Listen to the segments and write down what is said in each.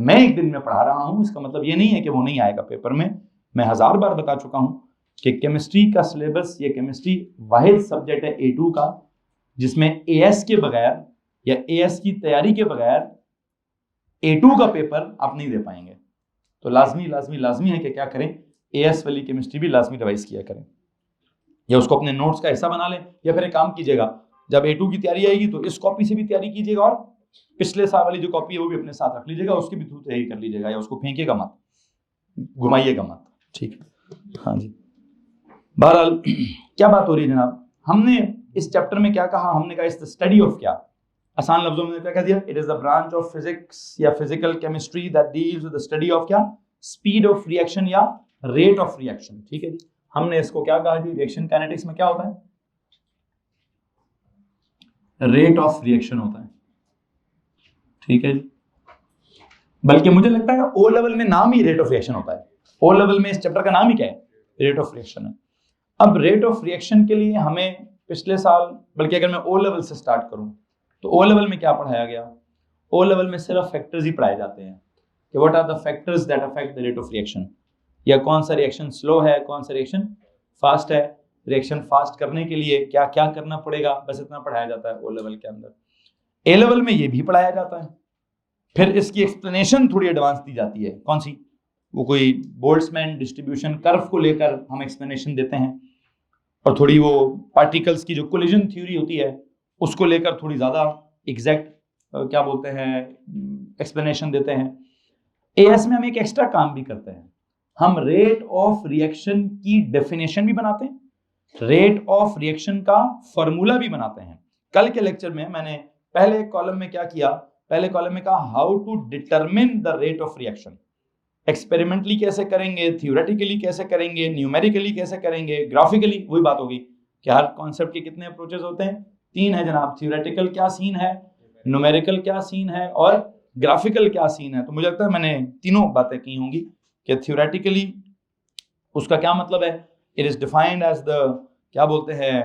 मैं एक दिन में पढ़ा रहा हूं इसका मतलब ये नहीं है कि वो नहीं आएगा पेपर में। मैं 1000 बार बता चुका हूं कि केमिस्ट्री का सिलेबस, ये केमिस्ट्री वाहिद सब्जेक्ट है A2 का जिसमें AS के बगैर या AS की तैयारी के बगैर A2 का पेपर आप नहीं दे पाएंगे। तो लाजमी है कि क्या करें, AS वाली केमिस्ट्री भी लाजमी रिवाइज किया करें, या उसको अपने नोट्स का हिस्सा बना लें, या फिर एक काम कीजिएगा, जब A2 की तैयारी आएगी तो इस कॉपी से भी तैयारी कीजिएगा और पिछले साल वाली जो कॉपी है वो भी अपने साथ रख लीजिएगा, उसकी भी थ्रू तैयारी कर लीजिएगा, या उसको फेंकिएगा मत, घुमाइएगा मत, ठीक है। हाँ जी, बहरहाल क्या बात हो रही है जनाब, हमने इस चैप्टर में क्या कहा, हमने कहा इस द स्टडी ऑफ, क्या आसान लफ्जों में क्या कह दिया, it is the branch of physics या physical chemistry that deals with the study of क्या, स्पीड ऑफ रिएक्शन या रेट ऑफ रिएक्शन, ठीक है जी। हमने इसको क्या कहा जी, रिएक्शन काइनेटिक्स में क्या होता है, रेट ऑफ रिएक्शन होता है, ठीक है जी। बल्कि मुझे लगता है ओ लेवल में नाम ही रेट ऑफ रिएक्शन होता है, ओ लेवल में इस चैप्टर का नाम ही क्या है, रेट ऑफ रिएक्शन है। अब रेट ऑफ रिएक्शन के लिए हमें पिछले साल, बल्कि अगर मैं ओ लेवल से स्टार्ट करूं तो ओ लेवल में क्या पढ़ाया गया, ओ लेवल में सिर्फ फैक्टर्स ही पढ़ाए जाते हैं कि what are the factors that affect the rate of reaction, या कौन सा रिएक्शन स्लो है, कौन सा रिएक्शन फास्ट है, रिएक्शन फास्ट करने के लिए क्या क्या करना पड़ेगा, बस इतना पढ़ाया जाता है ओ लेवल के अंदर। ए लेवल में ये भी पढ़ाया जाता है, फिर इसकी एक्सप्लेनेशन थोड़ी एडवांस दी जाती है, कौन सी, वो कोई बोल्ट्जमैन डिस्ट्रीब्यूशन कर्व को लेकर हम एक्सप्लेनेशन देते हैं, और थोड़ी वो पार्टिकल्स की जो कोलिजन थ्योरी होती है उसको लेकर थोड़ी ज़्यादा एग्जैक्ट क्या बोलते हैं एक्सप्लेनेशन देते हैं। एएस में हम एक एक्स्ट्रा काम भी करते हैं, हम रेट ऑफ रिएक्शन की डेफिनेशन भी बनाते हैं, रेट ऑफ रिएक्शन का फॉर्मूला भी बनाते हैं। कल के लेक्चर में मैंने पहले कॉलम में क्या किया, पहले कॉलम में कहा how to determine the rate of reaction, experimentally कैसे करेंगे, थ्योरेटिकली कैसे करेंगे, न्यूमेरिकली कैसे करेंगे, ग्राफिकली, वही बात होगी कि हर कॉन्सेप्ट के कितने अप्रोचेस होते हैं, 3 है जनाब, थ्योरेटिकल क्या सीन है, न्यूमेरिकल क्या सीन है और ग्राफिकल क्या सीन है। तो मुझे लगता है मैंने तीनों बातें की होंगी कि थ्योरेटिकली उसका क्या मतलब है, it is defined as the क्या बोलते हैं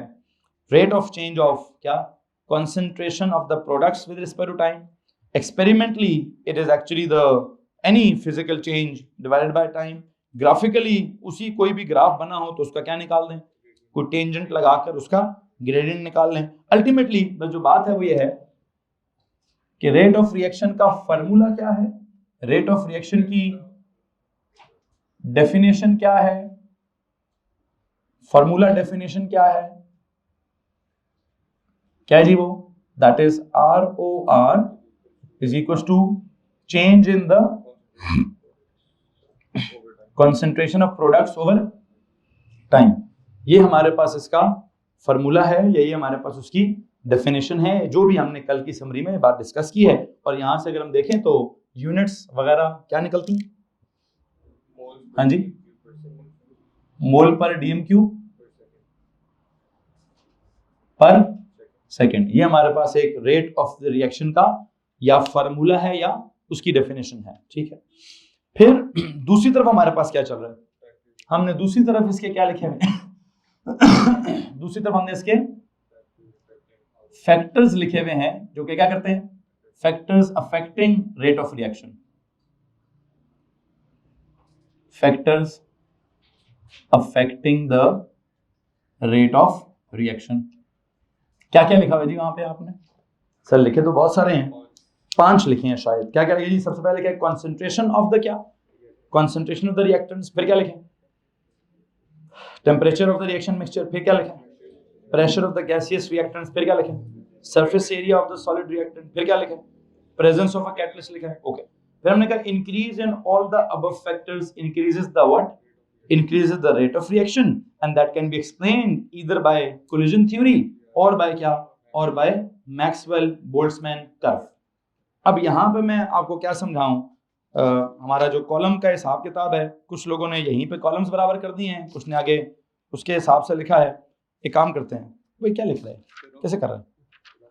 रेट ऑफ चेंज ऑफ क्या concentration of the products with respect to time. Experimentally it is actually the any physical change divided by time. Graphically उसी कोई भी ग्राफ बना हो तो उसका क्या निकाल दें, कोई टेंजेंट लगाकर उसका ग्रेडियंट निकाल लें। अल्टीमेटली जो बात है वो ये है कि रेट ऑफ रिएक्शन का फॉर्मूला क्या है, रेट ऑफ रिएक्शन की डेफिनेशन क्या है, फॉर्मूला डेफिनेशन क्या है, क्या जी वो, that is ROR is equal to change in the concentration of products over time. ये हमारे पास इसका फॉर्मूला है, यही हमारे पास उसकी डेफिनेशन है, जो भी हमने कल की समरी में बात डिस्कस की है। और यहां से अगर हम देखें तो यूनिट्स वगैरह क्या निकलती हैं, हाँ जी, मोल पर DMQ पर सेकेंड, ये हमारे पास एक रेट ऑफ द रिएक्शन का या फार्मूला है या उसकी डेफिनेशन है, ठीक है। फिर दूसरी तरफ हमारे पास क्या चल रहा है, हमने दूसरी तरफ इसके क्या लिखे हुए दूसरी तरफ हमने इसके फैक्टर्स लिखे हुए हैं जो कि क्या करते हैं, factors affecting rate of reaction, factors affecting the rate of reaction. क्या क्या लिखा हुआ जी वहां पे आपने, सर लिखे तो बहुत सारे हैं, 5 लिखे हैं शायद। क्या क्या लिखे जी, सबसे पहले लिखा है कॉन्सेंट्रेशन ऑफ द क्या, कॉन्सेंट्रेशन ऑफ द रिएक्टेंट्स, फिर क्या लिखे, temperature of the reaction mixture, फिर क्या लिखे, pressure of the gaseous reactants, फिर क्या लिखे, surface area of the solid reactant, फिर क्या लिखे, प्रेजेंस ऑफ अ कैटलिस्ट लिखा है, ओके। फिर हमने कहा increase in all the above factors increases the what, increases the rate of reaction and that can be explained either by collision theory और by क्या, और by Maxwell-Boltzmann curve। अब यहाँ पे मैं आपको क्या समझाऊं, हमारा जो कॉलम का हिसाब किताब है, कुछ लोगों ने यहीं पे कॉलम्स बराबर कर दिए हैं, कुछ ने आगे उसके हिसाब से लिखा है। एक काम करते हैं, भाई क्या लिख रहे हैं, कैसे कर रहे हैं,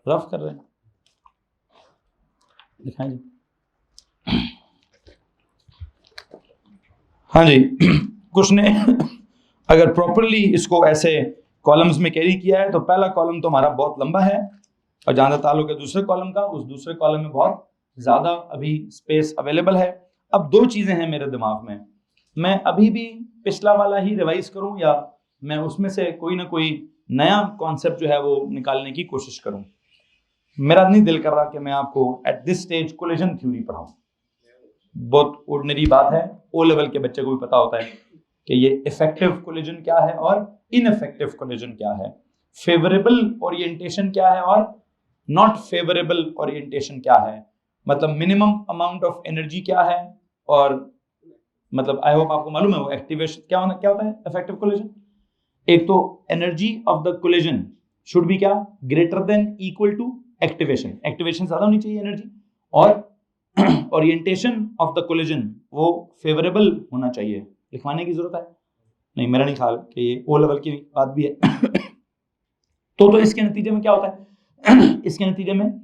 रफ कर रहे हैं, लिखाएं जी, हाँ जी। कुछ ने अगर प्रॉपरली इसको ऐसे कॉलम्स में कैरी किया है तो पहला कॉलम तो हमारा बहुत लंबा है, और जहां तक ताल्लुक है दूसरे कॉलम का, उस दूसरे कॉलम में बहुत ज़्यादा अभी स्पेस अवेलेबल है। अब दो चीज़ें हैं मेरे दिमाग में, मैं अभी भी पिछला वाला ही रिवाइज करूं या मैं उसमें से कोई ना कोई नया कॉन्सेप्ट जो है वो निकालने की कोशिश करूं। मेरा नहीं दिल कर रहा कि मैं आपको at this stage collision theory पढ़ाऊं। बहुत ऑर्डिनरी बात है, ओ लेवल के बच्चे को भी पता होता है कि ये इफेक्टिव कोलिजन क्या है और इनइफेक्टिव कोलिजन क्या है, फेवरेबल ओरिएंटेशन क्या है और नॉट फेवरेबल ओरिएंटेशन क्या है, मतलब मिनिमम अमाउंट ऑफ एनर्जी क्या है, और मतलब आई होप आपको मालूम है वो एक्टिवेशन क्या होता है इफेक्टिव कोलिजन। एक तो energy of the collision should be क्या, greater than equal to activation, activation ज्यादा होनी चाहिए एनर्जी, और ओरिएंटेशन ऑफ द कोलिजन वो फेवरेबल होना चाहिए। लिखवाने की जरूरत है नहीं, मेरा नहीं ख्याल कि ये ओ लेवल की बात भी है। तो इसके नतीजे में क्या होता है, इसके नतीजे में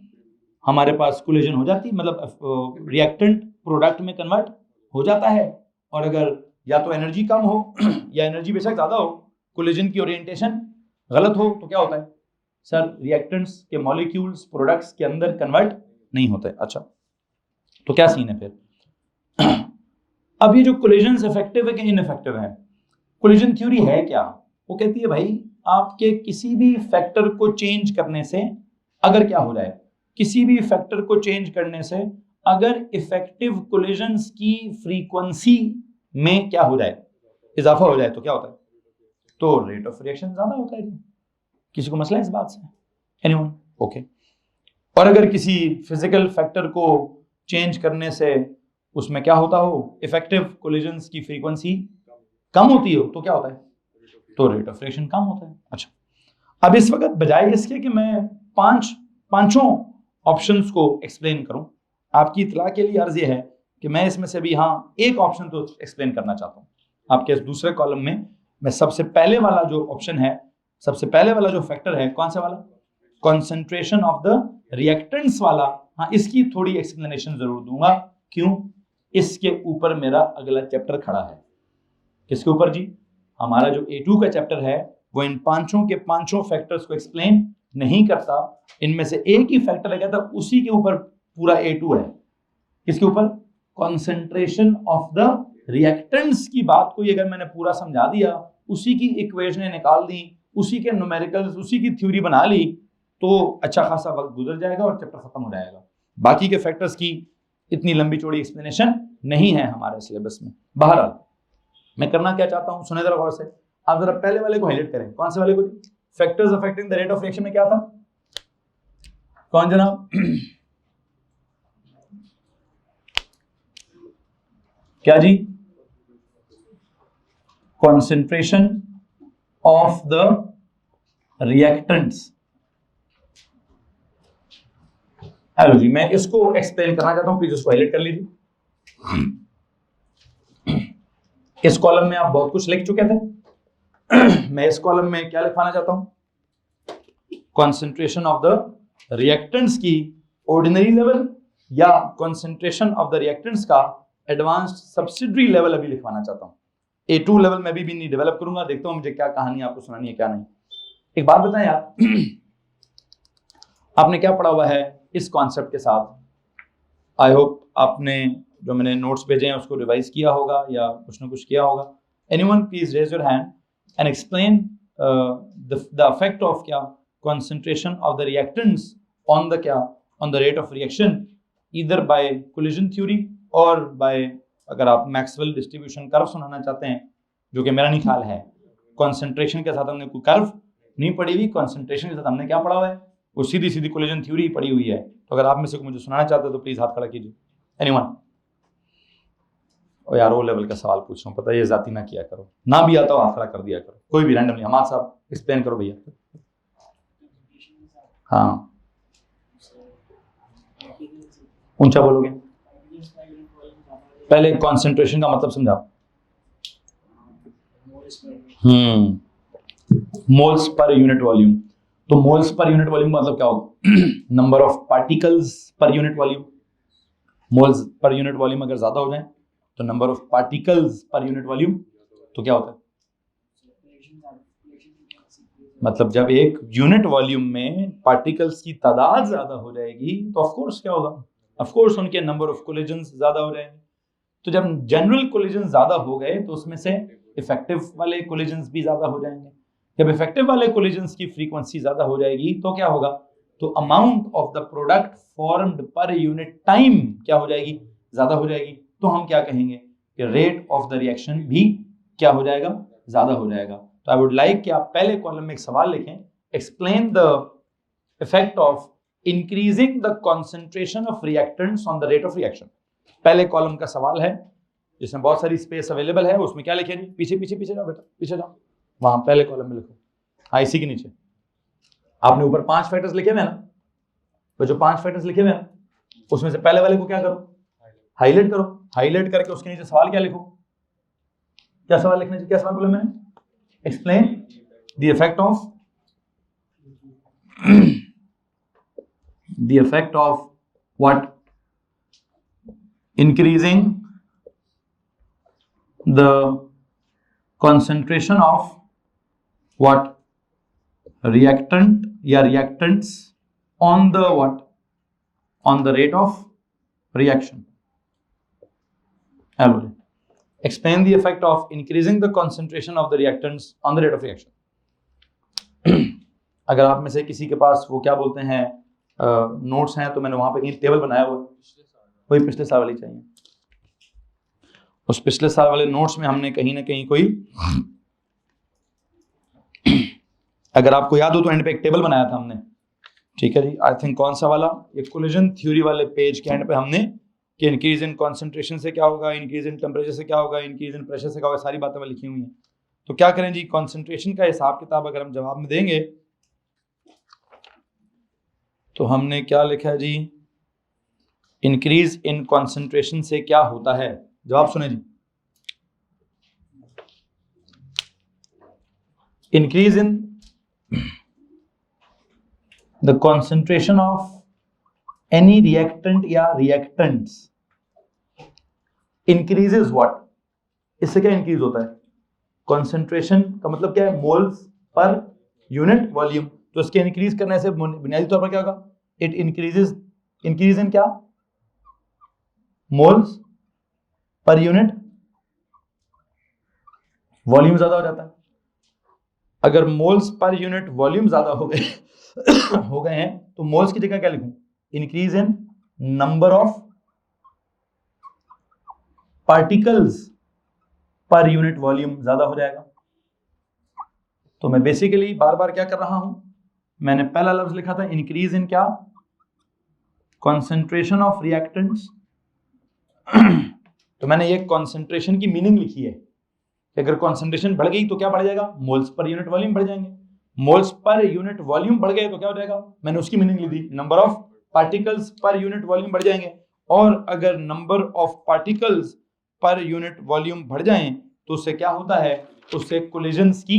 हमारे पास कोलिजन हो जाती, मतलब रिएक्टेंट प्रोडक्ट में कन्वर्ट हो जाता है, और अगर या तो एनर्जी कम हो या एनर्जी बेशक ज्यादा हो, कोलिजन की ओरिएंटेशन गलत हो, तो क्या होता है सर, रिएक्टेंट्स के मॉलिक्यूल्स प्रोडक्ट्स के अंदर कन्वर्ट नहीं होते। अच्छा, तो क्या सीन है फिर? अब ये जो कोलिजन इफेक्टिव है कि इनइफेक्टिव है, कोलिजन थ्योरी है क्या? वो कहती है भाई आपके किसी भी फैक्टर को चेंज करने से अगर क्या हो जाए, किसी भी फैक्टर को चेंज करने से अगर इफेक्टिव कोलिजन्स की फ्रीक्वेंसी में क्या हो जाए, इजाफा हो जाए, तो क्या होता है, तो रेट ऑफ रिएक्शन ज्यादा होता है। किसी को मसला है इस बात से? एनीवन? ओके। और अगर किसी फिजिकल फैक्टर को चेंज करने से उसमें क्या होता हो, इफेक्टिव कोलिजन्स की फ्रीक्वेंसी कम होती हो, तो क्या होता है, तो रेट ऑफ रिएक्शन कम होता है। अच्छा, अब इस वक्त बजाय इसके कि मैं पांचों ऑप्शंस को एक्सप्लेन करूं, आपकी इतला के लिए अर्ज ये है कि मैं इसमें से भी एक ऑप्शन तो एक्सप्लेन करना चाहता हूं। आपके इस दूसरे कॉलम में मैं सबसे पहले वाला जो ऑप्शन है, सबसे पहले वाला जो फैक्टर है, कौन सा वाला, कॉन्सेंट्रेशन ऑफ द रिएक्टेंट्स वाला, इसकी थोड़ी एक्सप्लेनेशन जरूर दूंगा। क्यों? इसके ऊपर मेरा अगला चैप्टर खड़ा है। किसके ऊपर जी? हमारा जो A2 का चैप्टर है वो इन पांचों के पांचों फैक्टर्स को एक्सप्लेन नहीं करता, इनमें से एक ही फैक्टर है कहता उसी के ऊपर पूरा A2 है। किसके ऊपर? कॉन्सेंट्रेशन ऑफ द रिएक्टेंट्स की बात को अगर मैंने पूरा समझा दिया, उसी की इक्वेशनें निकाल दी, उसी के न्यूमेरिकल्स, उसी की थ्योरी बना ली, तो अच्छा खासा वक्त गुजर जाएगा और चैप्टर खत्म हो जाएगा। बाकी के फैक्टर्स की इतनी लंबी चौड़ी एक्सप्लेनेशन नहीं है हमारे सिलेबस में। बहरहाल मैं करना क्या चाहता हूं, सुने जरा गौर से, आप जरा पहले वाले को हाईलाइट करें। कौन से वाले को? Factors affecting the rate of reaction में क्या था, कौन जनाब? क्या जी? Concentration of the reactants. Hello जी, मैं इसको एक्सप्लेन करना चाहता हूं, प्लीज इसको हाईलाइट कर लीजिए। इस कॉलम में आप बहुत कुछ लिख चुके थे। मैं इस कॉलम में क्या लिखवाना चाहता हूं, कॉन्सेंट्रेशन ऑफ द रिएक्टेंट्स की ऑर्डिनरी लेवल या कॉन्सेंट्रेशन ऑफ द रिएक्टेंट्स का एडवांस्ड सब्सिडरी लेवल अभी लिखवाना चाहता हूं। A2 लेवल में भी नहीं डेवलप करूंगा, देखता हूं मुझे क्या कहानी आपको सुनानी है क्या नहीं। एक बात बताएं यार, आपने क्या पढ़ा हुआ है इस कॉन्सेप्ट के साथ? आई होप आपने जो मैंने नोट्स भेजे हैं उसको रिवाइज किया होगा या कुछ ना कुछ किया होगा। Anyone please raise your hand and explain the effect of क्या, concentration of the reactants on the क्या, on the rate of reaction either by collision theory और by, अगर आप मैक्सवेल डिस्ट्रीब्यूशन कर्व सुनाना चाहते हैं, जो कि मेरा नहीं ख्याल है, कंसंट्रेशन के साथ हमने कोई कर्व नहीं पढ़ी हुई, कंसंट्रेशन के साथ हमने क्या पढ़ा हुआ है, वो सीधी सीधी कोलिजन थ्योरी पढ़ी हुई है। तो अगर आप में से मुझे सुनाना चाहते हो तो प्लीज हाथ खड़ा कीजिए। एनीवन? और यार ओ लेवल का सवाल पूछ रहा हूँ, पता है, ये जाती ना किया करो, ना भी आता हो हाथ खड़ा कर दिया करो, कोई भी रैंडमली। हमाद साहब एक्सप्लेन करो भैया। हाँ, ऊंचा बोलोगे। पहले कंसंट्रेशन का मतलब समझाओ। Moles per unit volume. तो मोल्स पर यूनिट वॉल्यूम मतलब क्या होगा? Number of particles per unit volume. Moles per unit volume अगर ज्यादा हो जाए तो number of particles per unit volume, तो क्या होता है, मतलब जब एक यूनिट वॉल्यूम में पार्टिकल्स की तादाद ज्यादा हो जाएगी तो ऑफ कोर्स क्या होगा, ऑफ कोर्स उनके नंबर ऑफ कोलिजन्स ज्यादा हो जाएंगे। तो जब जनरल कोलिजन ज्यादा हो गए तो उसमें से इफेक्टिव वाले कोलिजन्स भी ज्यादा हो जाएंगे। जब इफेक्टिव वाले कोलिजन्स की फ्रीक्वेंसी ज्यादा हो जाएगी तो क्या होगा, तो amount of the product formed per unit time क्या हो जाएगी, ज्यादा हो जाएगी। तो हम क्या कहेंगे कि रेट ऑफ द रिएक्शन भी क्या हो जाएगा, ज्यादा हो जाएगा। तो आई वुड लाइक कि आप पहले कॉलम में एक सवाल लिखें, explain the effect of increasing the concentration of reactants on the rate of reaction. पहले कॉलम का सवाल है जिसमें बहुत सारी स्पेस अवेलेबल है, उसमें क्या लिखे जी, पीछे पीछे पीछे जाओ बेटा, पीछे जाओ, वहां पहले कॉलम में लिखो। हाँ, इसी के नीचे आपने ऊपर 5 फैक्टर्स लिखे हुए हैं ना, तो जो 5 फैक्टर्स लिखे हुए हैं उसमें से पहले वाले को क्या करो, हाईलाइट करो। हाईलाइट करके उसके नीचे सवाल क्या लिखो, क्या सवाल लिखना चाहिए, क्या सवाल बोला मैंने, explain the effect of the effect of what, increasing the concentration of what, reactant या reactants on the what, on the rate of reaction. Hello, explain the effect of increasing the concentration of the reactants on the rate of reaction. अगर आप में से किसी के पास वो क्या बोलते हैं नोट्स हैं, तो मैंने वहां पे कहीं टेबल बनाया हुआ, वही पिछले साल वाली चाहिए। उस पिछले साल वाले नोट्स में हमने कहीं ना कहीं कोई, अगर आपको याद हो तो एंड पे एक टेबल बनाया था हमने, ठीक है जी। आई थिंक कौन सा वाला, ये कोलिजन थ्योरी वाले पेज के एंड पे हमने कि इंक्रीज इन कॉन्सेंट्रेशन से क्या होगा, इंक्रीज इन टेम्परेचर से क्या होगा, इंक्रीज इन प्रेशर से क्या होगा, सारी बातें लिखी हुई हैं। तो क्या करें जी, कॉन्सेंट्रेशन का हिसाब किताब अगर हम जवाब में देंगे तो हमने क्या लिखा है जी, इंक्रीज इन कॉन्सेंट्रेशन से क्या होता है। जवाब सुने जी, increase in the concentration of any reactant या रिएक्टेंट्स इंक्रीजेस व्हाट, इससे क्या इंक्रीज होता है, कॉन्सेंट्रेशन का मतलब क्या है, मोल्स पर यूनिट वॉल्यूम। तो इसके इंक्रीज करने से बुनियादी तौर पर क्या होगा, इट इंक्रीजेस, इंक्रीज इन क्या, मोल्स पर यूनिट वॉल्यूम ज्यादा हो जाता है। अगर मोल्स पर यूनिट वॉल्यूम ज्यादा हो गए हैं तो मोल्स की जगह क्या लिखूं, increase in number of particles per unit volume ज्यादा हो जाएगा। तो मैं बेसिकली बार बार क्या कर रहा हूं, मैंने पहला लफ्ज लिखा था इंक्रीज इन क्या, कॉन्सेंट्रेशन ऑफ रिएक्टेंट्स। तो मैंने ये कॉन्सेंट्रेशन की मीनिंग लिखी है कि अगर कॉन्सेंट्रेशन बढ़ गई तो क्या बढ़ जाएगा, मोल्स पर यूनिट वॉल्यूम बढ़ जाएंगे। मोल्स पर यूनिट वॉल्यूम बढ़ गए तो क्या हो जाएगा, मैंने उसकी मीनिंग लिख दी, number of particles per unit volume बढ़ जाएंगे। और अगर number of particles per unit volume बढ़ जाएं तो उससे क्या होता है, उससे कोलिजन्स की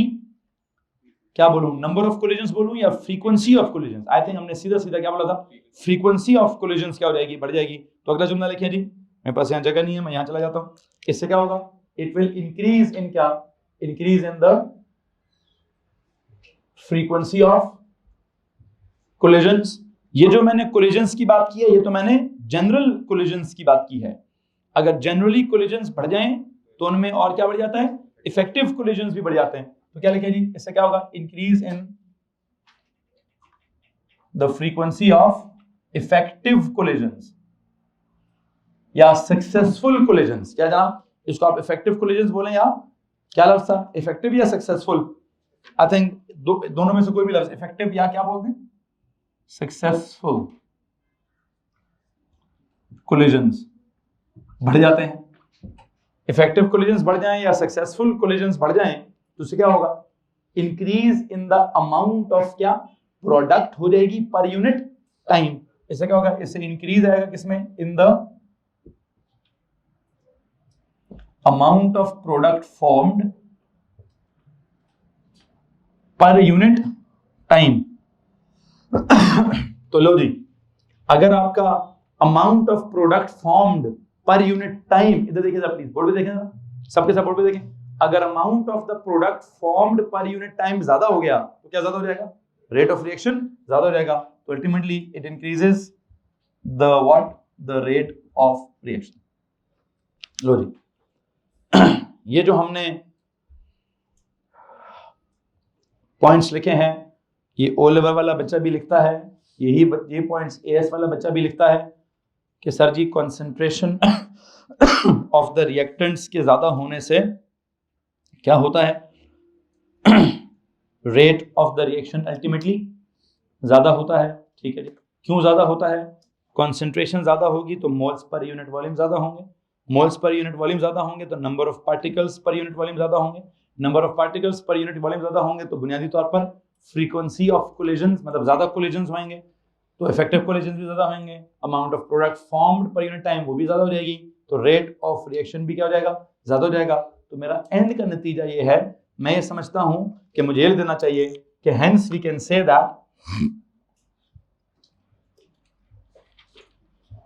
क्या बोलूं, नंबर ऑफ कोलिजन्स बोलूं या frequency of collisions. I think हमने सीधा सीधा क्या बोला था, फ्रीक्वेंसी ऑफ कोलिजन्स क्या हो जाएगी, बढ़ जाएगी। तो अगला जुमला लिखिए जी, मेरे पास यहाँ जगह नहीं है, मैं यहाँ चला जाता हूँ। इससे क्या होगा, इट विल इंक्रीज इन क्या, increase in the frequency of collisions. ये जो मैंने कोलिजन्स की बात की है, ये तो मैंने जनरल कोलिजन्स की बात की है। अगर जनरली कोलिजन्स बढ़ जाएं तो उनमें और क्या बढ़ जाता है, इफेक्टिव कोलिजन्स भी बढ़ जाते हैं। तो क्या लिखे जी, इससे क्या होगा, increase in the frequency of effective collisions या सक्सेसफुल कोलिजन्स। क्या जनाब, इसको आप इफेक्टिव कोलिजन्स बोलें या क्या लफ्ज था, इफेक्टिव या सक्सेसफुल। आई थिंक दोनों में से कोई भी लफ्ज, इफेक्टिव या क्या बोलते हैं, सक्सेसफुल कोलिजन्स बढ़ जाते हैं। इफेक्टिव कोलिजन्स बढ़ जाएं या सक्सेसफुल कोलिजन्स बढ़ जाएं तो उससे क्या होगा, increase in the amount of क्या, प्रोडक्ट हो जाएगी पर यूनिट टाइम। इससे क्या होगा, इससे इंक्रीज आएगा किसमें, in the amount of product formed per unit time. तो लो जी, अगर आपका amount of product formed per unit time, इधर देखिए प्लीज, बोर्ड पे देखें, सबके सब बोर्ड पे देखें। अगर amount of the product formed per unit time ज्यादा हो गया तो क्या ज्यादा हो जाएगा, रेट ऑफ रिएक्शन ज्यादा हो जाएगा। तो ultimately it increases the what, the rate of reaction. लो जी, ये जो हमने पॉइंट्स लिखे हैं ये ओ लेवल वाला बच्चा भी लिखता है, ये पॉइंट्स एएस वाला बच्चा भी लिखता है कि sir ji concentration of the reactants के ज्यादा होने से क्या होता है, rate of the reaction ultimately ज्यादा होता है। ठीक है जी, क्यों ज्यादा होता है? कॉन्सेंट्रेशन ज्यादा होगी तो मोल्स पर यूनिट वॉल्यूम ज्यादा होंगे, मोल्स पर यूनिट वॉल्यूम ज्यादा होंगे तो number of particles per unit volume ज्यादा होंगे, number of particles per unit volume ज्यादा होंगे तो बुनियादी तौर पर फ्रीक्वेंसी ऑफ कोलिजन्स मतलब ज्यादा कोलिजन्स होंगे तो इफेक्टिव कोलिजन्स भी ज्यादा होंगे, amount of product formed per unit time वो भी ज्यादा हो जाएगी, तो रेट ऑफ रिएक्शन भी क्या हो जाएगा, ज्यादा हो जाएगा। तो मेरा एंड का नतीजा ये है, मैं ये समझता हूं कि मुझे ये देना चाहिए कि hence we can say that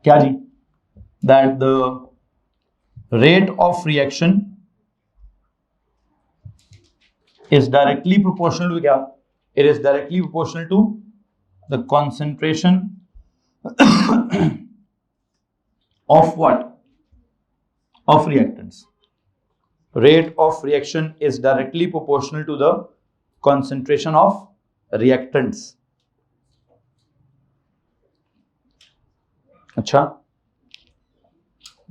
क्या जी, that the rate of reaction is directly proportional to क्या? It is directly proportional to the concentration of what? Of reactants. Rate of reaction is directly proportional to the concentration of reactants. अच्छा,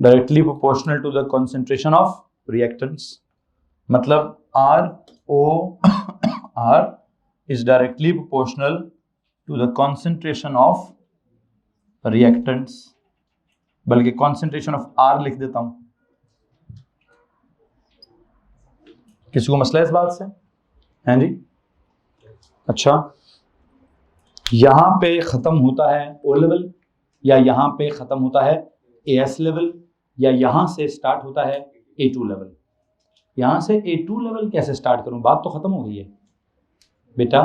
directly proportional to the concentration of reactants, मतलब ROR is directly proportional to the concentration of reactants, बल्कि concentration of R लिख देता हूं। किसी को मसला इस बात से हैं जी? अच्छा, यहां पे खत्म होता है O लेवल या यहां पे खत्म होता है AS लेवल या यहां से स्टार्ट होता है A2 लेवल? यहां से A2 लेवल कैसे स्टार्ट करूं? बात तो खत्म हो गई है बेटा।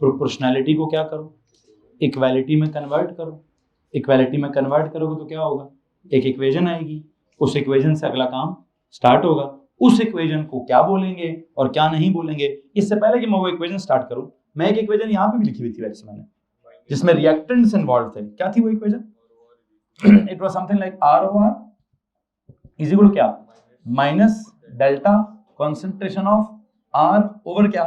प्रोपोर्शनैलिटी को क्या करो, इक्वालिटी में कन्वर्ट करो। इक्वालिटी में कन्वर्ट करोगे तो क्या होगा, एक इक्वेशन आएगी, उस इक्वेशन से अगला काम स्टार्ट होगा। उस इक्वेशन को क्या बोलेंगे और क्या नहीं बोलेंगे, इससे पहले कि मैं वो इक्वेशन स्टार्ट करूं, मैं एक इक्वेशन यहां पे भी लिखी हुई थी वैसे मैंने, जिसमें रिएक्टेंट्स इन्वॉल्व थे। क्या थी वो equation? It was something like ROR is equal to क्या, minus delta concentration of R over क्या,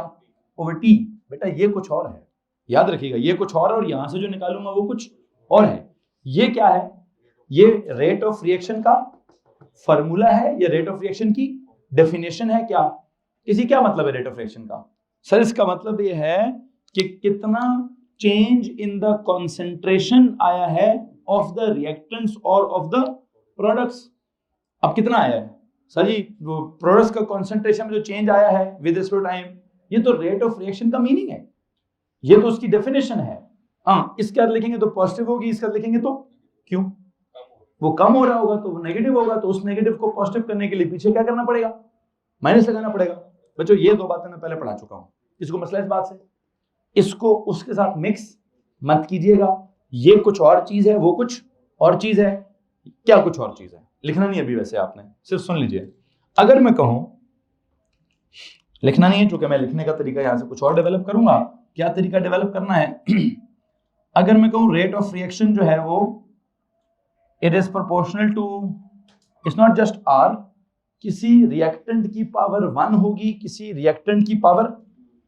ओवर T। बेटा ये कुछ और है, याद रखिएगा, ये कुछ और है और यहां से जो निकालूंगा वो कुछ और है। ये क्या है, ये रेट ऑफ रिएक्शन का फॉर्मूला है, ये रेट ऑफ रिएक्शन की डेफिनेशन है। क्या इसी क्या मतलब है रेट ऑफ रिएक्शन का? सर इसका मतलब ये है कि कितना चेंज इन द कॉन्सेंट्रेशन आया है ऑफ द रिएक्टेंट्स और ऑफ द प्रोडक्ट्स। अब कितना आया है सर जी, वो प्रोडक्ट्स का कॉन्सेंट्रेशन में जो चेंज आया है विद रिस्पेक्ट टाइम, ये तो रेट ऑफ रिएक्शन का मीनिंग है, ये तो उसकी डेफिनेशन है। हाँ, इसके बाद लिखेंगे तो पॉजिटिव होगी, इसके बाद लिखेंगे तो क्यों, वो कम हो रहा होगा तो वो नेगेटिव होगा, तो उस नेगेटिव को पॉजिटिव करने के लिए पीछे क्या करना पड़ेगा, माइनस लगाना पड़ेगा। बच्चों ये दो बातें मैं पहले पढ़ा चुका हूं, इसको मसला इस बात से, इसको उसके साथ मिक्स मत कीजिएगा। ये कुछ और चीज है, वो कुछ और चीज है। क्या कुछ और चीज है, लिखना नहीं अभी, वैसे आपने सिर्फ सुन लीजिए। अगर मैं कहूं, लिखना नहीं है, चूंकि मैं लिखने का तरीका यहां से कुछ और डेवलप करूंगा। क्या तरीका डेवलप करना है? अगर मैं कहूं रेट ऑफ रिएक्शन जो है वो it is proportional to, it's not just R, किसी रिएक्टेंट की पावर 1 होगी, किसी रिएक्टेंट की पावर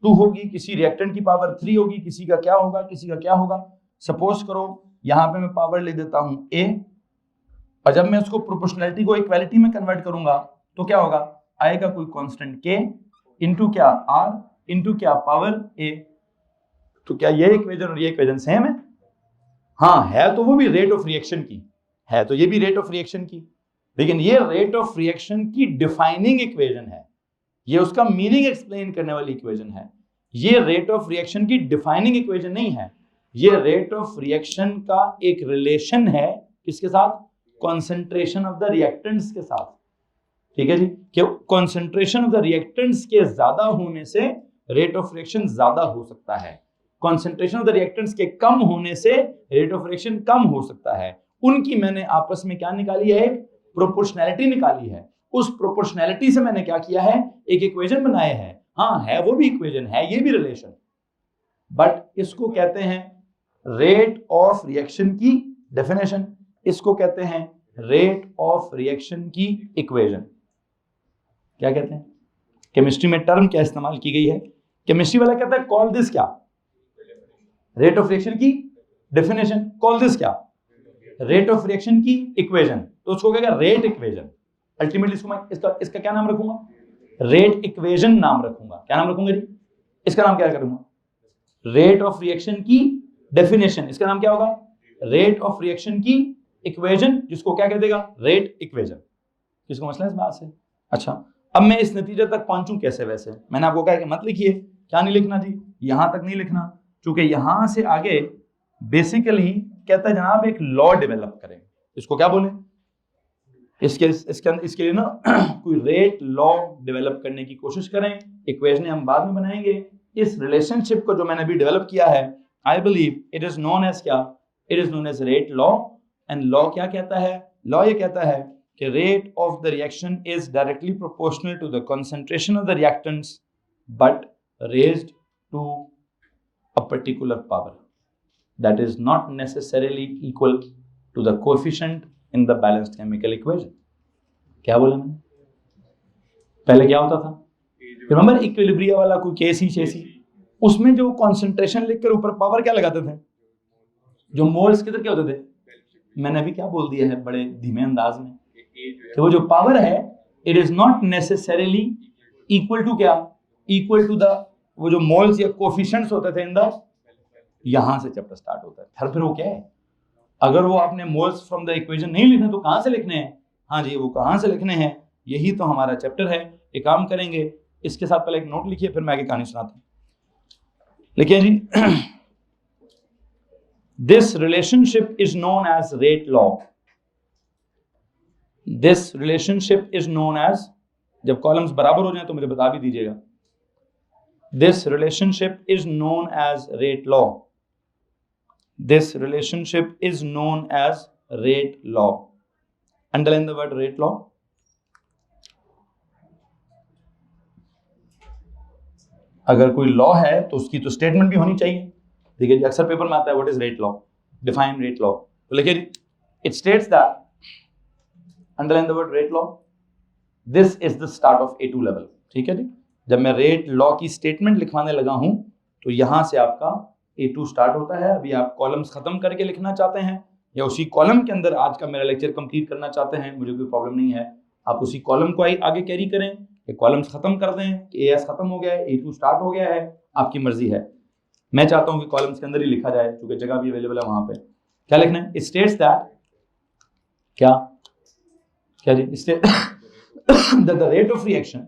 2 होगी, किसी रिएक्टेंट की पावर 3 होगी, किसी का क्या होगा, किसी का क्या होगा। सपोज करो यहां पे मैं पावर ले देता हूं A, और जब मैं उसको प्रोपोर्शनैलिटी को इक्वालिटी में कन्वर्ट करूंगा तो क्या होगा, आएगा कोई कांस्टेंट K इनटू क्या R इनटू क्या पावर A। तो क्या ये इक्वेशन और ये इक्वेशन सेम है? हाँ है, तो वो भी रेट ऑफ रिएक्शन की है, तो ये भी रेट ऑफ रिएक्शन की, लेकिन ये रेट ऑफ रिएक्शन की डिफाइनिंग इक्वेशन है, ये उसका मीनिंग एक्सप्लेन करने वाली इक्वेशन है। ये रेट ऑफ रिएक्शन की डिफाइनिंग इक्वेशन नहीं है, ये रेट ऑफ रिएक्शन का एक रिलेशन है किसके साथ, कॉन्सेंट्रेशन ऑफ द रिएक्टेंट्स के साथ। ठीक है जी, कि कॉन्सेंट्रेशन ऑफ द रिएक्टेंट्स के ज्यादा होने से रेट ऑफ रिएक्शन ज्यादा हो सकता है, कॉन्सेंट्रेशन ऑफ द रिएक्टेंट्स के कम होने से रेट ऑफ रिएक्शन कम हो सकता है। उनकी मैंने आपस में क्या निकाली है, एक प्रोपोर्शनैलिटी निकाली है। उस प्रोपोर्शनैलिटी से मैंने क्या किया है, एक इक्वेशन बनाए हैं। हाँ है, वो भी इक्वेशन है, ये भी रिलेशन, बट इसको कहते हैं रेट ऑफ रिएक्शन की डेफिनेशन। इसको कहते हैं रेट ऑफ रिएक्शन की इक्वेशन। क्या कहते हैं? केमिस्ट्री में टर्म क्या इस्तेमाल की गई है? केमिस्ट्री वाला कहता है कॉल दिस क्या? रेट ऑफ रिएक्शन की डेफिनेशन। कॉल दिस क्या? रेट ऑफ रिएक्शन की इक्वेशन। तो उसको क्या? Rate equation. अल्टीमेटली इसको मैं इसका क्या नाम रखूंगा? रेट इक्वेशन नाम रखूंगा। क्या नाम रखूंगा जी? इसका नाम क्या करूंगा? रेट ऑफ रिएक्शन की डेफिनेशन। इसका नाम क्या होगा? रेट ऑफ रिएक्शन की इक्वेशन, जिसको क्या कह देगा? Rate equation. किसको मसला इस बात से? अच्छा, अब मैं इस नतीजे तक पहुंचूं कैसे? वैसे मैंने आपको कहा कि मत लिखिए। क्या नहीं लिखना जी? यहां तक नहीं लिखना, क्योंकि यहां से आगे बेसिकली कहता है जनाब एक लॉ डेवलप करें। इसको क्या बोले? इसके लिए ना कोई रेट लॉ डेवलप करने की कोशिश करें। इक्वेशन हम बाद में बनाएंगे। इस रिलेशनशिप को जो मैंने अभी डेवलप किया है, I believe it is known as क्या? It is known as rate law. And law क्या कहता है? लॉ ये कहता है कि rate of the reaction is directly proportional to the concentration of the reactants but raised to a particular power that is not necessarily equal to the coefficient in the balanced chemical equation. क्या बोला मैंने? पहले क्या होता था? Remember equilibria वाला कोई केसी शेसी, उसमें जो कंसंट्रेशन लिखकर ऊपर पावर क्या लगाते थे? जो मोल्स किधर क्या होते थे? मैंने अभी क्या बोल दिया है बड़े धीमे अंदाज में कि वो जो पावर है it is not necessarily equal to क्या? इक्वल टू द वो जो मोल्स या कोएफिशिएंट्स होते थे इन द, यहां से चैप्टर स्टार्ट होता है। फिर वो क्या है? अगर वो आपने मोल्स फ्रॉम द इक्वेशन नहीं लिखने तो कहां से लिखने हैं? हाँ जी, वो कहां से लिखने हैं? यही तो हमारा चैप्टर है। एक काम करेंगे, इसके साथ पहले एक नोट लिखिए, फिर मैं आगे कहानी सुनाता हूं। लिखिए जी this relationship is known as rate law. This relationship is known as, जब कॉलम्स बराबर हो जाए तो मुझे बता भी दीजिएगा। This relationship is known as rate law. This relationship is known as rate law. Underline the word rate law. अगर कोई लॉ है तो उसकी तो स्टेटमेंट भी होनी चाहिए। देखिए जी, अक्सर पेपर में आता है what is rate law, define rate law. तो लिखिए जी, it states that, underline the word rate law, this is the start of A2 level. ठीक है जी, जब मैं रेट लॉ की स्टेटमेंट लिखवाने लगा हूं तो यहां से आपका A2 स्टार्ट होता है। अभी आप कॉलम्स खत्म करके लिखना चाहते हैं या उसी कॉलम के अंदर आज का मेरा लेक्चर कंप्लीट करना चाहते हैं, मुझे कोई प्रॉब्लम नहीं है। आप उसी कॉलम को आगे कैरी करें कि कॉलम्स खत्म कर दें कि AS खत्म हो गया है, A2 स्टार्ट हो गया है, आपकी मर्जी है। मैं चाहता हूं कि कॉलम्स के अंदर ही लिखा जाए क्योंकि जगह भी अवेलेबल है वहां पे। क्या लिखना है? इट स्टेट्स दैट, क्या क्या जी? That the rate of reaction,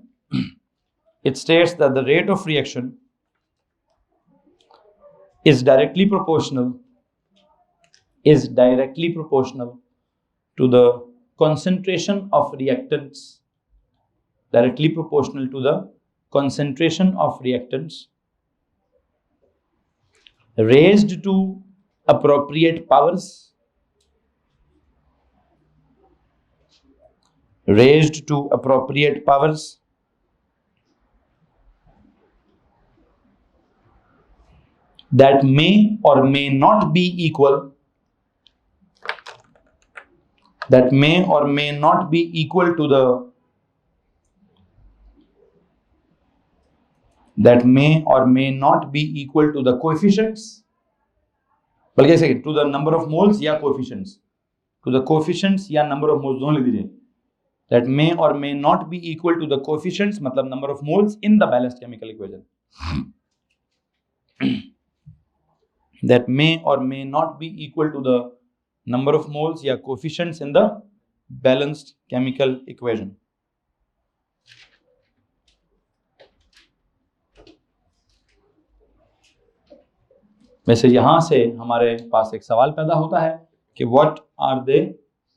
it states that the rate of reaction is directly proportional to the concentration of reactants, directly proportional to the concentration of reactants raised to appropriate powers, that may or may not be equal to the coefficients, बल्कि ऐसे to the number of moles या coefficients, to the coefficients या number of moles दोनों लिख दीजिए। that may or may not be equal to the coefficients मतलब number of moles in the balanced chemical equation, that may or may not be equal to the number of moles या coefficients in the balanced chemical equation. वैसे यहां से हमारे पास एक सवाल पैदा होता है कि what are they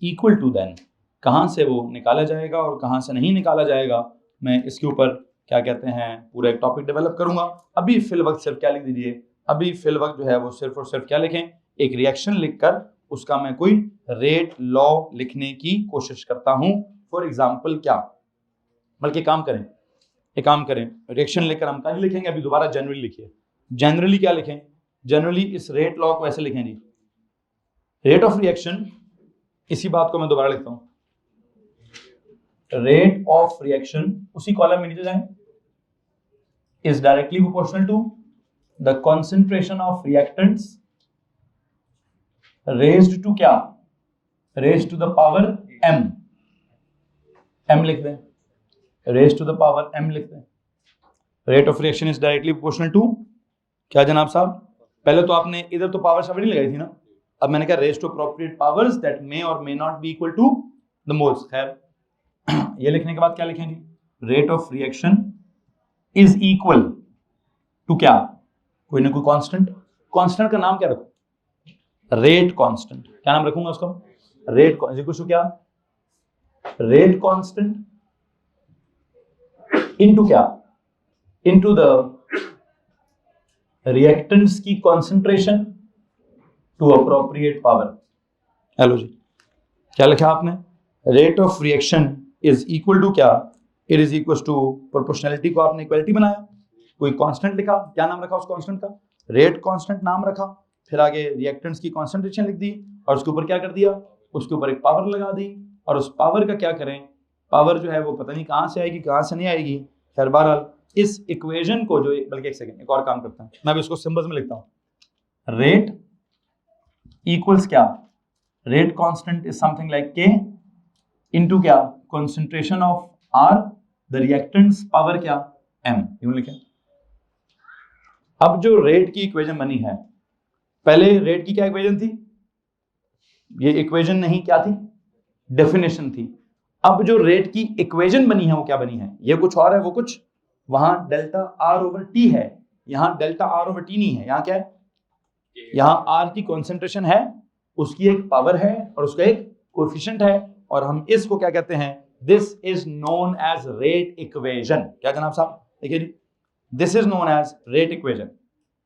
equal to then, कहां से वो निकाला जाएगा और कहां से नहीं निकाला जाएगा। मैं इसके ऊपर क्या कहते हैं पूरा एक टॉपिक डेवलप करूंगा। अभी फिल वक्त सिर्फ क्या लिख दीजिए, अभी फिल वक्त जो है वो सिर्फ और सिर्फ क्या लिखें, एक रिएक्शन लिखकर उसका मैं कोई रेट लॉ लिखने की कोशिश करता हूं। फॉर एग्जांपल क्या, बल्कि एक काम करें रिएक्शन लिखकर हम क्या लिखेंगे, अभी दोबारा जनरली लिखिए। जनरली क्या लिखें? जनरली इस रेट लॉ को ऐसे लिखें जी, रेट ऑफ रिएक्शन इसी बात को मैं दोबारा लिखता हूं, रेट ऑफ रिएक्शन उसी कॉलम में नीचे जाएं, is directly proportional to the concentration of reactants raised to क्या, raised to the power m, m लिख दें, raised to the power m लिख दें। Rate of reaction is directly proportional to क्या जनाब साहब, पहले तो आपने इधर तो पावर शब्द नहीं लगाई थी ना, अब मैंने कहा raise to appropriate powers that may और may not be equal to the moles. खैर ये लिखने के बाद क्या लिखेंगे, rate of reaction is equal to क्या, कोई ना कोई कांस्टेंट, कांस्टेंट का नाम क्या रखो, रेट कांस्टेंट, क्या नाम रखूंगा उसका, रेट कुछ क्या, रेट कांस्टेंट इनटू क्या, इनटू द रिएक्टेंट्स की concentration to appropriate power. Hello जी, क्या लिखा आपने, rate of reaction is equal to क्या, it is equal to proportionality को आपने इक्वलिटी बनाया, कोई कांस्टेंट लिखा, क्या नाम रखा उस कांस्टेंट का, रेट कांस्टेंट नाम रखा, फिर आगे रिएक्टेंट्स की कॉन्सेंट्रेशन लिख दी और उसके ऊपर क्या कर दिया, उसके ऊपर एक पावर लगा दी, और उस पावर का क्या करें, पावर जो है वो पता नहीं कहां से आएगी कहां से नहीं आएगी। खैर बहरहाल इस इक्वेशन को जो, बल्कि एक सेकंड एक और काम करता हूं, मैं भी इसको सिंबल्स में लिखता हूं, रेट इक्वल्स क्या, rate constant is something like K into क्या, concentration of R, the reactants power क्या m, यूं लिखें। अब जो रेट की इक्वेशन बनी है, पहले रेट की क्या इक्वेशन थी, ये इक्वेशन नहीं क्या थी, डेफिनेशन थी। अब जो रेट की इक्वेशन बनी है वो क्या बनी है, ये कुछ और है वो कुछ, वहां डेल्टा आर ओवर टी है, यहां डेल्टा आर ओवर टी नहीं है, यहां क्या है, यहां आर की कॉन्सेंट्रेशन है, उसकी एक पावर है और उसका एक कोएफिशिएंट है, और हम इसको क्या कहते हैं, this is known as rate equation. क्या जनाब साहब, देखिए जी, this is known as rate equation,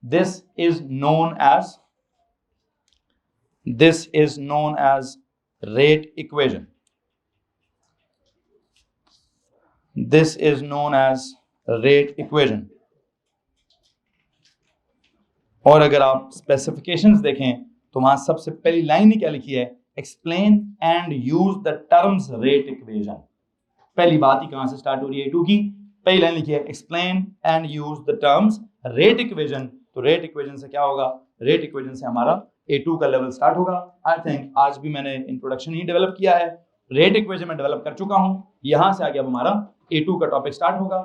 this is known as, this is known as rate equation, this is known as rate equation. और अगर आप स्पेसिफिकेशंस देखें तो वहां सबसे पहली लाइन ही क्या लिखी है, explain and use the terms rate equation. पहली बात ही कहां से स्टार्ट हो रही है, A2 की पहली लाइन लिखी है, explain and use the terms rate equation. तो रेट इक्वेशन से क्या होगा, रेट इक्वेशन से हमारा A2 का लेवल स्टार्ट होगा। आई थिंक आज भी मैंने इंट्रोडक्शन ही डेवलप किया है, रेट इक्वेशन में डेवलप कर चुका हूं, यहां से आगे अब हमारा A2 का टॉपिक स्टार्ट होगा।